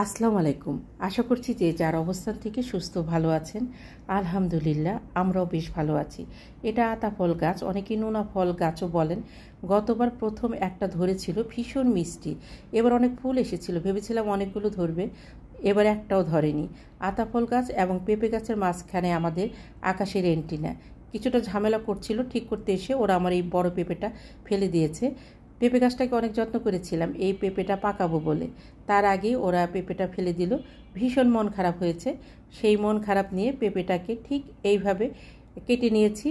আসসালামু আলাইকুম। আশা করছি যে যার অবস্থান থেকে সুস্থ ভালো আছেন। আলহামদুলিল্লাহ আমরাও বেশ ভালো আছি। এটা আতা ফল গাছ, অনেকে নোনা ফল গাছও বলেন। গতবার প্রথম একটা ধরেছিল, ভীষণ মিষ্টি। এবার অনেক ফুল এসেছিল, ভেবেছিলাম অনেকগুলো ধরবে, এবার একটাও ধরেনি। আতা ফল গাছ এবং পেঁপে গাছের মাঝখানে আমাদের আকাশের অ্যান্টিনা কিছুটা ঝামেলা করছিল, ঠিক করতে এসে ওরা আমার এই বড় পেঁপেটা ফেলে দিয়েছে। পেঁপে গাছটাকে অনেক যত্ন করেছিলাম এই পেঁপেটা পাকাবো বলে, তার আগেই ওরা পেঁপেটা ফেলে দিল। ভীষণ মন খারাপ হয়েছে। সেই মন খারাপ নিয়ে পেঁপেটাকে ঠিক এইভাবে কেটে নিয়েছি।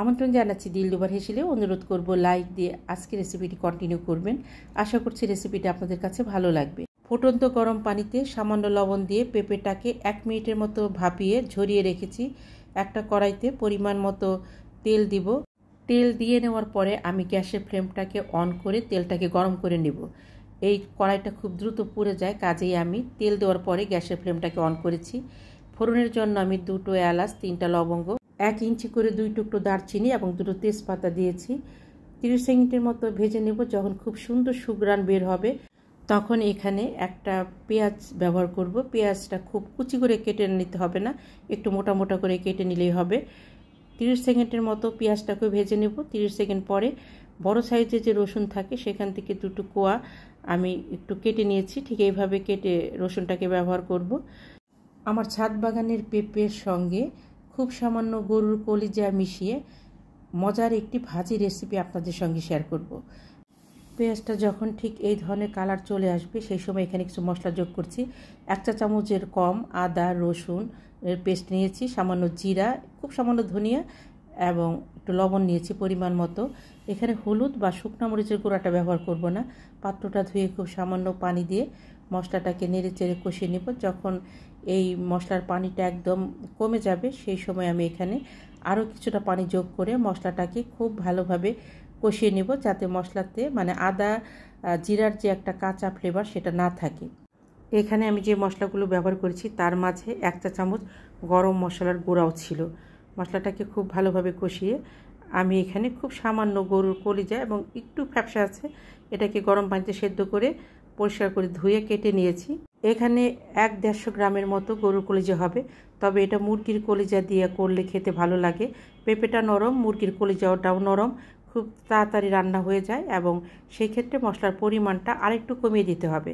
আমন্ত্রণ জানাচ্ছি দিলরুবার হেসেলে, অনুরোধ করব লাইক দিয়ে আজকে রেসিপিটি কন্টিনিউ করবেন। আশা করছি রেসিপিটা আপনাদের কাছে ভালো লাগবে। ফুটন্ত গরম পানিতে সামান্য লবণ দিয়ে পেঁপেটাকে 1 মিনিটের মতো ভাপিয়ে ঝরিয়ে রেখেছি। একটা কড়াইতে পরিমাণ মতো তেল দিব। তেল দিয়ে নেওয়ার পরে আমি গ্যাসের ফ্লেমটাকে অন করে তেলটাকে গরম করে নেব। এই কড়াইটা খুব দ্রুত পুড়ে যায়, কাজেই আমি তেল দেওয়ার পরে গ্যাসের ফ্লেমটাকে অন করেছি। ফোড়নের জন্য আমি 2টো এলাচ, 3টা লবঙ্গ, 1 ইঞ্চি করে 2 টুকরো দারচিনি এবং 2টো তেজপাতা দিয়েছি। 30 সেকেন্ডের মতো ভেজে নেব। যখন খুব সুন্দর সুঘ্রাণ বের হবে তখন এখানে একটা পেঁয়াজ ব্যবহার করব। পেঁয়াজটা খুব কুচি করে কেটে নিতে হবে না, একটু মোটা মোটা করে কেটে নিলেই হবে। 30 সেকেন্ডের মতো পেঁয়াজটাকে ভেজে নেব। 30 সেকেন্ড পরে বড় সাইজের যে রসুন থাকে সেখান থেকে 2টো কোয়া আমি একটু কেটে নিয়েছি। ঠিক এইভাবে কেটে রসুনটাকে ব্যবহার করব। আমার ছাদ বাগানের পেঁপের সঙ্গে খুব সামান্য গরুর কলিজা মিশিয়ে মজার একটি ভাজি রেসিপি আপনাদের সঙ্গে শেয়ার করব। পেঁয়াজটা যখন ঠিক এই ধরনের কালার চলে আসবে সেই সময় এখানে কিছু মশলা যোগ করছি। 1 চা চামচের কম আদা রসুন এর পেস্ট নিয়েছি, সামান্য জিরা, খুব সামান্য ধনিয়া এবং একটু লবণ নিয়েছি পরিমাণ মতো। এখানে হলুদ বা শুকনো মরিচের গুঁড়াটা ব্যবহার করব না। পাত্রটা ধুয়ে খুব সামান্য পানি দিয়ে মশলাটাকে নেড়ে চেড়ে কষিয়ে নেব। যখন এই মশলার পানিটা একদম কমে যাবে সেই সময় আমি এখানে আরও কিছুটা পানি যোগ করে মশলাটাকে খুব ভালোভাবে কষিয়ে নেব, যাতে মশলাতে মানে আদা জিরার যে একটা কাঁচা ফ্লেভার সেটা না থাকে। এখানে আমি যে মশলাগুলো ব্যবহার করেছি তার মাঝে 1 চা চামচ গরম মশলার গুঁড়াও ছিল। মশলাটাকে খুব ভালোভাবে কষিয়ে আমি এখানে খুব সামান্য গরুর কলিজা এবং একটু ফ্যাপসা আছে, এটাকে গরম পানিতে সেদ্ধ করে পরিষ্কার করে ধুয়ে কেটে নিয়েছি। এখানে 1-150 গ্রামের মতো গরুর কলিজা হবে, তবে এটা মুরগির কলিজা দিয়ে করলে খেতে ভালো লাগে। পেঁপেটা নরম, মুরগির কলিজাটাও নরম, খুব তাড়াতাড়ি রান্না হয়ে যায় এবং সেই ক্ষেত্রে মশলার পরিমাণটা আরেকটু কমিয়ে দিতে হবে।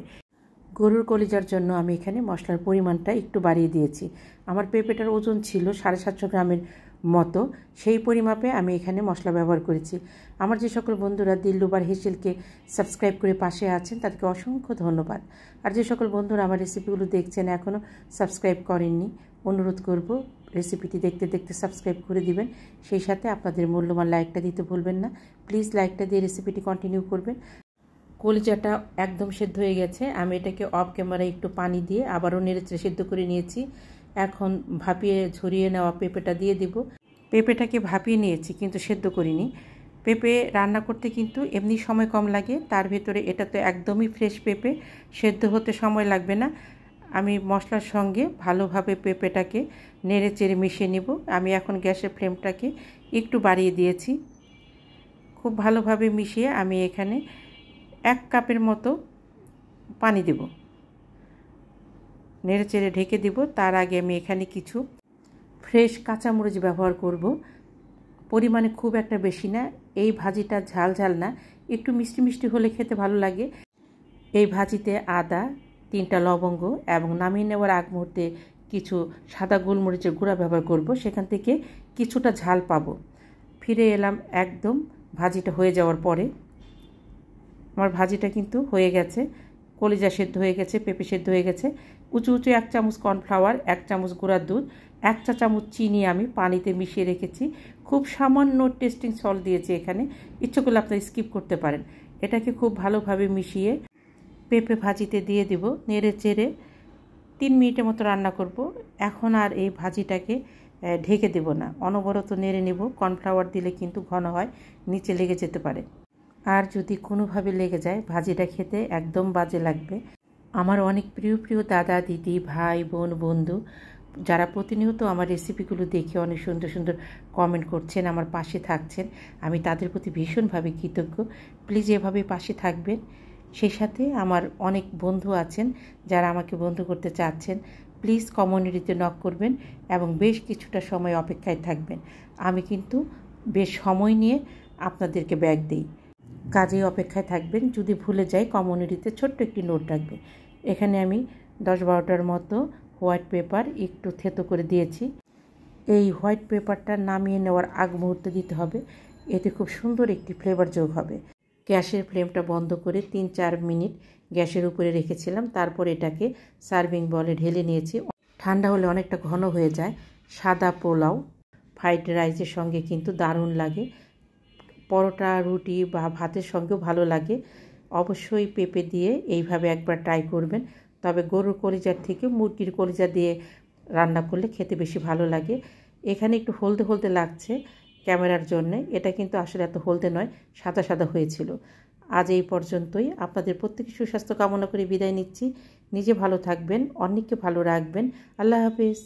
গরুর কলিজার জন্য আমি এখানে মশলার পরিমাণটা একটু বাড়িয়ে দিয়েছি। আমার পেঁপেটার ওজন ছিল 750 গ্রামের মতো, সেই পরিমাপে আমি এখানে মশলা ব্যবহার করেছি। আমার যে সকল বন্ধুরা দিলরুবার হেসেলকে সাবস্ক্রাইব করে পাশে আছেন তাদেরকে অসংখ্য ধন্যবাদ। আর যে সকল বন্ধুরা আমার রেসিপিগুলো দেখছেন এখনও সাবস্ক্রাইব করেননি, অনুরোধ করব রেসিপিটি দেখতে দেখতে সাবস্ক্রাইব করে দিবেন। সেই সাথে আপনাদের মূল্যবান লাইকটা দিতে ভুলবেন না। প্লিজ লাইকটা দিয়ে রেসিপিটি কন্টিনিউ করবেন। কলিজাটা একদম সেদ্ধ হয়ে গেছে। আমি এটাকে অফ ক্যামেরায় একটু পানি দিয়ে আবারও নেড়েচেড়ে সেদ্ধ করে নিয়েছি। এখন ভাপিয়ে ঝরিয়ে নেওয়া পেঁপেটা দিয়ে দিব। পেঁপেটাকে ভাপিয়ে নিয়েছি কিন্তু সেদ্ধ করিনি। পেঁপে রান্না করতে কিন্তু এমনি সময় কম লাগে, তার ভেতরে এটা তো একদমই ফ্রেশ পেঁপে, সেদ্ধ হতে সময় লাগবে না। আমি মশলার সঙ্গে ভালোভাবে পেঁপেটাকে নেড়েচেড়ে মিশিয়ে নেব। আমি এখন গ্যাসের ফ্লেমটাকে একটু বাড়িয়ে দিয়েছি। খুব ভালোভাবে মিশিয়ে আমি এখানে 1 কাপের মতো পানি দেব, নেড়েচেড়ে ঢেকে দিব। তার আগে আমি এখানে কিছু ফ্রেশ কাঁচামরিচ ব্যবহার করব, পরিমাণে খুব একটা বেশি না। এই ভাজিটা ঝাল ঝাল না, একটু মিষ্টি মিষ্টি হলে খেতে ভালো লাগে। এই ভাজিতে আদা, 3টা লবঙ্গ এবং নামিয়ে নেওয়ার আগ মুহূর্তে কিছু সাদা গোলমরিচের গুঁড়া ব্যবহার করব, সেখান থেকে কিছুটা ঝাল পাবো। ফিরে এলাম একদম ভাজিটা হয়ে যাওয়ার পরে। আমার ভাজিটা কিন্তু হয়ে গেছে, কলিজা সেদ্ধ হয়ে গেছে, পেঁপে সেদ্ধ হয়ে গেছে। উঁচু 1 চামচ কর্নফ্লাওয়ার, 1 চামচ গুঁড়ার দুধ, 1 চা চামচ চিনি আমি পানিতে মিশিয়ে রেখেছি। খুব সামান্য টেস্টিং সল্ট দিয়েছি এখানে, ইচ্ছে করলে আপনারা স্কিপ করতে পারেন। এটাকে খুব ভালোভাবে মিশিয়ে পেঁপে ভাজিতে দিয়ে দিব, নেড়ে চেড়ে 3 মিনিটের মতো রান্না করব। এখন আর এই ভাজিটাকে ঢেকে দেব না, অনবরত নেড়ে নেব। কর্নফ্লাওয়ার দিলে কিন্তু ঘন হয়, নিচে লেগে যেতে পারে। আর যদি কোনোভাবে লেগে যায় ভাজিটা খেতে একদম বাজে লাগবে। আমার অনেক প্রিয় প্রিয় দাদা দিদি ভাই বোন বন্ধু যারা প্রতিনিয়ত আমার রেসিপিগুলো দেখে অনেক সুন্দর সুন্দর কমেন্ট করছেন, আমার পাশে থাকছেন, আমি তাদের প্রতি ভীষণভাবে কৃতজ্ঞ। প্লিজ এভাবে পাশে থাকবেন। সেই সাথে আমার অনেক বন্ধু আছেন যারা আমাকে বন্ধু করতে চাচ্ছেন, প্লিজ কমিউনিটিতে নক করবেন এবং বেশ কিছুটা সময় অপেক্ষায় থাকবেন। আমি কিন্তু বেশ সময় নিয়ে আপনাদেরকে ব্যাগ দিই, কাজেই অপেক্ষায় থাকবেন। যদি ভুলে যাই কমিউনিটিতে ছোট্ট একটি নোট রাখবে। এখানে আমি 10-12টার মতো হোয়াইট পেপার একটু থেতো করে দিয়েছি। এই হোয়াইট পেপারটা নামিয়ে নেওয়ার আগ মুহূর্তে দিতে হবে, এতে খুব সুন্দর একটি ফ্লেভার যোগ হবে। গ্যাসের ফ্লেমটা বন্ধ করে 3-4 মিনিট গ্যাসের উপরে রেখেছিলাম, তারপর এটাকে সার্ভিং বলে ঢেলে নিয়েছি। ঠান্ডা হলে অনেকটা ঘন হয়ে যায়। সাদা পোলাও ফ্রাইড রাইসের সঙ্গে কিন্তু দারুণ লাগে, পরোটা রুটি বা ভাতের সঙ্গেও ভালো লাগে। অবশ্যই পেঁপে দিয়ে এইভাবে একবার ট্রাই করবেন। তবে গরুর কলিজার থেকে মুরগির কলিজা দিয়ে রান্না করলে খেতে বেশি ভালো লাগে। এখানে একটু হলদে হলদে লাগছে ক্যামেরার জন্যে, এটা কিন্তু আসলে এত হলদে নয়, সাদা সাদা হয়েছিল। আজ এই পর্যন্তই। আপনাদের প্রত্যেকের সুস্বাস্থ্য কামনা করে বিদায় নিচ্ছি। নিজে ভালো থাকবেন, অন্যকে ভালো রাখবেন। আল্লাহ হাফেজ।